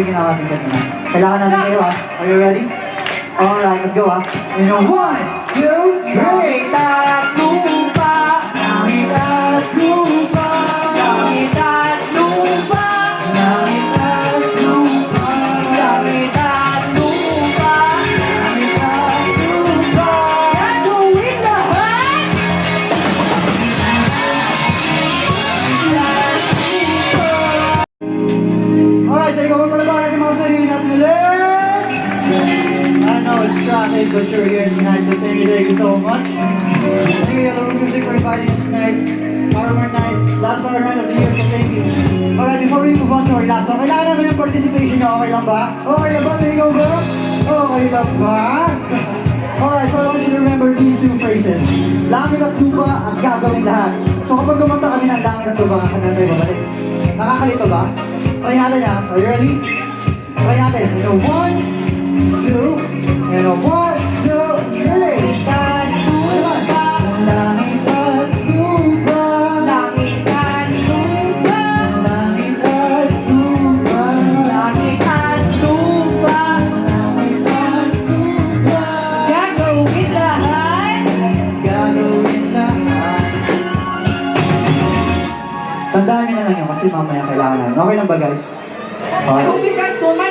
sabay ginawa natin kanina. Kailangan natin kayo ha. Are you ready? Alright, let's go ha. You know, 1, 2, 3! Langit at lupa, Langit at lupa, langit at lupa, langit at lupa, langit at lupa. langit at lupa. Gagawin lahat. Lahat lupa. Alright, so ikaw pala ba natin mga sarili natin ulit? I know it's traffic, but you're here tonight, so thank you so much. Thank you, Yellow Music, for inviting us tonight. Power night, last power night of the year, so thank you. Alright, before we move on to our last song, kailangan namin ng participation nyo, okay lang ba? Okay lang ba? Ikaw ba? Okay lang ba? Alright, so I want you to remember these two phrases. Langit at lupa ang gagawin lahat. So kapag kumanta kami ng langit at lupa, kakanta tayo babalik. Nakakalito ba? Okay natin ha. Are you ready? Okay natin. You know, 1, 2, and a 1, 2, 3. Langit at lupa, Langit at lupa, langit at langit lupa, at lupa, langit at lupa. langit at lupa. Gagawin lahat. Gagawin lahat. Tandaan nyo na lang yun kasi mamaya kailangan namin. Okay lang ba guys? I hope you guys don't mind